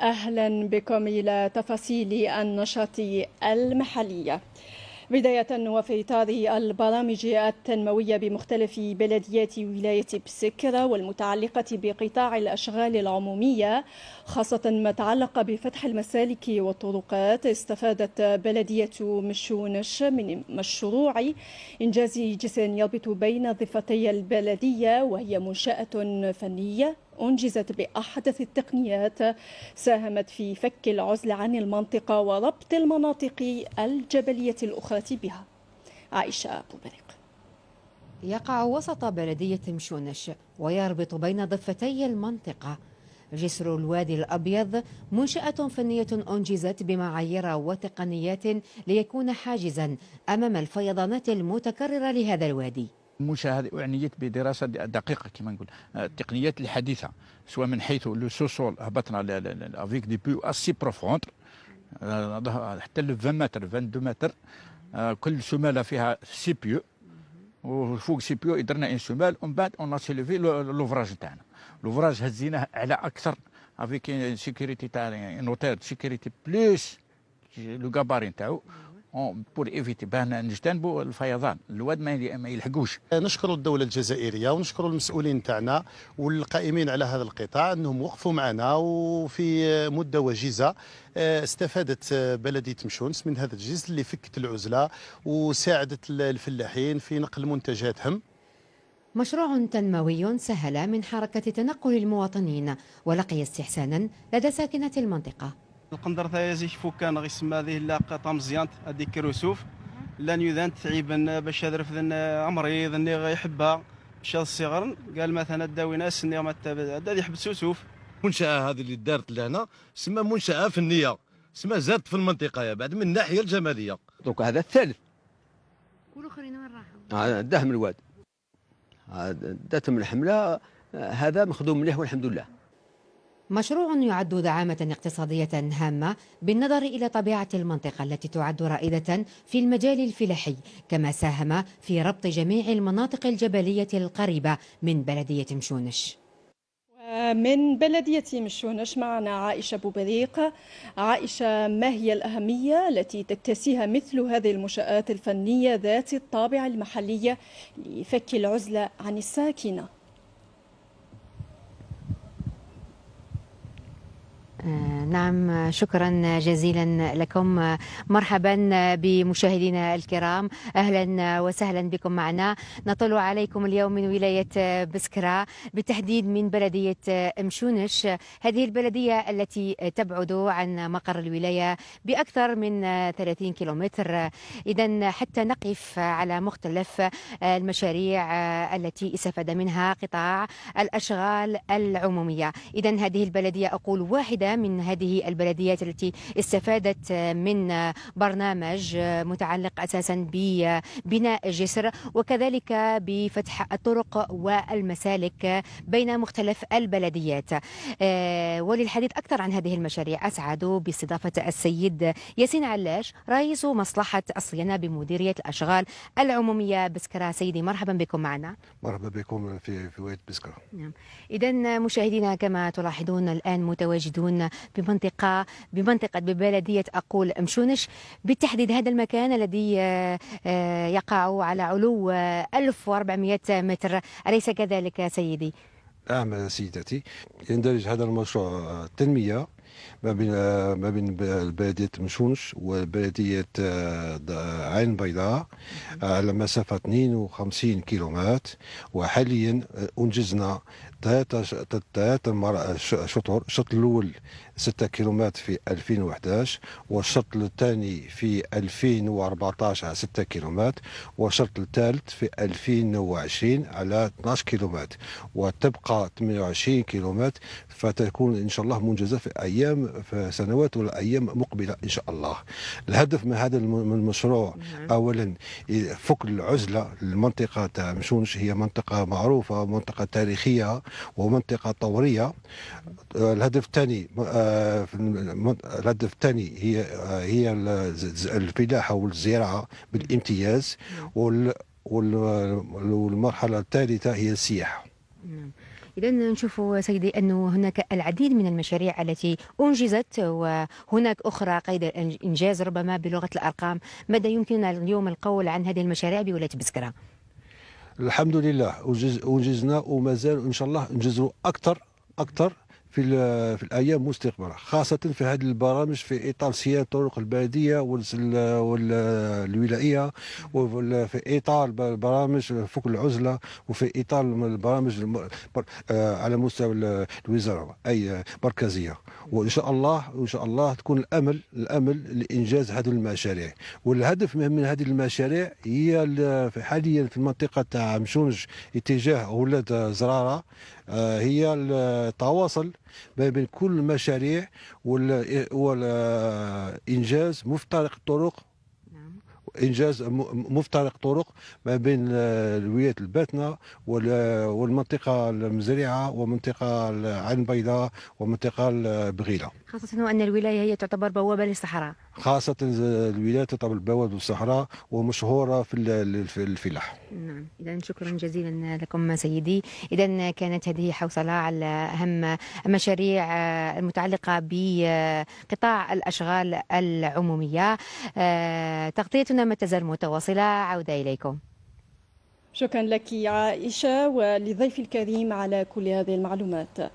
أهلا بكم إلى تفاصيل النشاط المحلي. بداية وفي إطار البرامج التنموية بمختلف بلديات ولاية بسكرة والمتعلقة بقطاع الأشغال العمومية، خاصة ما تعلق بفتح المسالك والطرقات، استفادت بلدية مشونش من مشروع إنجاز جسر يربط بين ضفتي البلدية، وهي منشأة فنية أنجزت بأحدث التقنيات ساهمت في فك العزلة عن المنطقة وربط المناطق الجبلية الأخرى بها. عائشة أبو بريق. يقع وسط بلدية مشونش ويربط بين ضفتي المنطقة جسر الوادي الأبيض، منشأة فنية أنجزت بمعايير وتقنيات ليكون حاجزا أمام الفيضانات المتكررة لهذا الوادي. المنشأة هذه أعنيت بدراسة دقيقة كما نقول التقنيات الحديثة، سواء من حيث لو سوسول هبطنا افيك دي بيو اسي بروفوند حتى ل 20 متر 22 متر، كل سمالة فيها سي بيو، وفوق سي بيو درنا ان سمال، ومن بعد اون سيليفي لوفراج تاعنا. لوفراج هزيناه على اكثر افيك سيكوريتي تاع نوتير سيكوريتي بلوس لو غاباري تاعو بور ايفيتي باه نجتنبوا الفيضان الواد ما يلحقوش. نشكر الدوله الجزائريه ونشكر المسؤولين تاعنا والقائمين على هذا القطاع انهم وقفوا معنا، وفي مده وجيزه استفادت بلديه مشونس من هذا الجسر اللي فكت العزله وساعدت الفلاحين في نقل منتجاتهم. مشروع تنموي سهل من حركة تنقل المواطنين ولقي استحسانا لدى ساكنة المنطقة. القندر ثايزي فوكان غيسمى هذه لاقة مزيانت هذيك كروسوف لا نيذان تعيبا باش هذا رفضن مريض اني غيحبها مشى الصغر قال مثلا داوي ناس اني ما هذا يحب سوسوف. المنشأة هذه اللي دارت لهنا سما منشأة فنية، سما زادت في المنطقة يا بعد من الناحية الجمالية. دونك هذا الثالث والاخرين وين راحوا؟ داه من الواد داتهم الحملة، هذا مخدوم مليح والحمد لله. مشروع يعد دعامة اقتصادية هامة بالنظر إلى طبيعة المنطقة التي تعد رائدة في المجال الفلاحي، كما ساهم في ربط جميع المناطق الجبلية القريبة من بلدية مشونش. من بلدية مشونش معنا عائشة أبو بريق. عائشة، ما هي الأهمية التي تكتسيها مثل هذه المنشآت الفنية ذات الطابع المحلي لفك العزلة عن الساكنة؟ نعم، شكرا جزيلا لكم. مرحبا بمشاهدينا الكرام، أهلا وسهلا بكم معنا. نطل عليكم اليوم من ولاية بسكرة، بالتحديد من بلدية مشونش، هذه البلدية التي تبعد عن مقر الولاية بأكثر من 30 كيلومتر. إذن حتى نقف على مختلف المشاريع التي استفاد منها قطاع الأشغال العمومية. إذن هذه البلدية أقول واحدة من هذه البلديات التي استفادت من برنامج متعلق أساسا ببناء جسر وكذلك بفتح الطرق والمسالك بين مختلف البلديات. وللحديث أكثر عن هذه المشاريع أسعد باستضافة السيد ياسين علاش، رئيس مصلحة الصيانة بمديرية الأشغال العمومية بسكرة. سيدي مرحبا بكم معنا. مرحبا بكم في ولاية بسكرة. إذن مشاهدينا كما تلاحظون الآن متواجدون بمنطقة ببلدية أقول مشونش، بالتحديد هذا المكان الذي يقع على علو 1400 متر، أليس كذلك سيدي؟ نعم سيدتي، يندرج هذا المشروع التنمية ما بين بلدية مشونش وبلدية عين البيضاء على مسافة 52 كيلومتر، وحاليا أنجزنا ثلاثة شطر. الشوط الأول 6 كيلومتر في 2011، والشوط الثاني في 2014 على 6 كيلومتر، والشوط الثالث في 2020 على 12 كيلومتر، وتبقى 28 كيلومتر، فتكون إن شاء الله منجزة في سنوات ولا أيام مقبلة إن شاء الله. الهدف من هذا المشروع أولا فك العزلة. المنطقة تاع مشونش هي منطقة معروفة، منطقة تاريخية ومنطقة طورية. الهدف الثاني هي الفلاحة والزراعة بالامتياز، والمرحلة الثالثة هي السياحة. إذا نشوف سيدي أنه هناك العديد من المشاريع التي أنجزت وهناك أخرى قيد الإنجاز ربما بلغة الأرقام. ماذا يمكننا اليوم القول عن هذه المشاريع بولاية بسكرة؟ الحمد لله أنجزنا وما زال إن شاء الله ننجزوا أكثر في الايام مستقبلا، خاصه في هذه البرامج في اطار صيانه الطرق البلديه والولائيه، وفي اطار برامج فك العزله، وفي اطار البرامج على مستوى الوزاره اي مركزيه. وان شاء الله تكون الامل لانجاز هذه المشاريع. والهدف من هذه المشاريع هي حاليا في المنطقه تاع مشونج اتجاه اولاد زراره، هي التواصل ما بين كل المشاريع والإنجاز مفترق الطرق، إنجاز مفترق طرق ما بين الولايات الباتنة والمنطقة المزرعة ومنطقة العين البيضاء ومنطقة بغيلة، خاصة أن الولاية هي تعتبر بوابة للصحراء. خاصة الولاية تعتبر بوابة للصحراء ومشهورة في الفلاح. نعم، إذا شكرا جزيلا لكم سيدي. إذا كانت هذه حوصلة على أهم المشاريع المتعلقة بقطاع الأشغال العمومية. تغطيتنا ما تزال متواصلة، عودة إليكم. شكرا لك عائشة ولضيف الكريم على كل هذه المعلومات.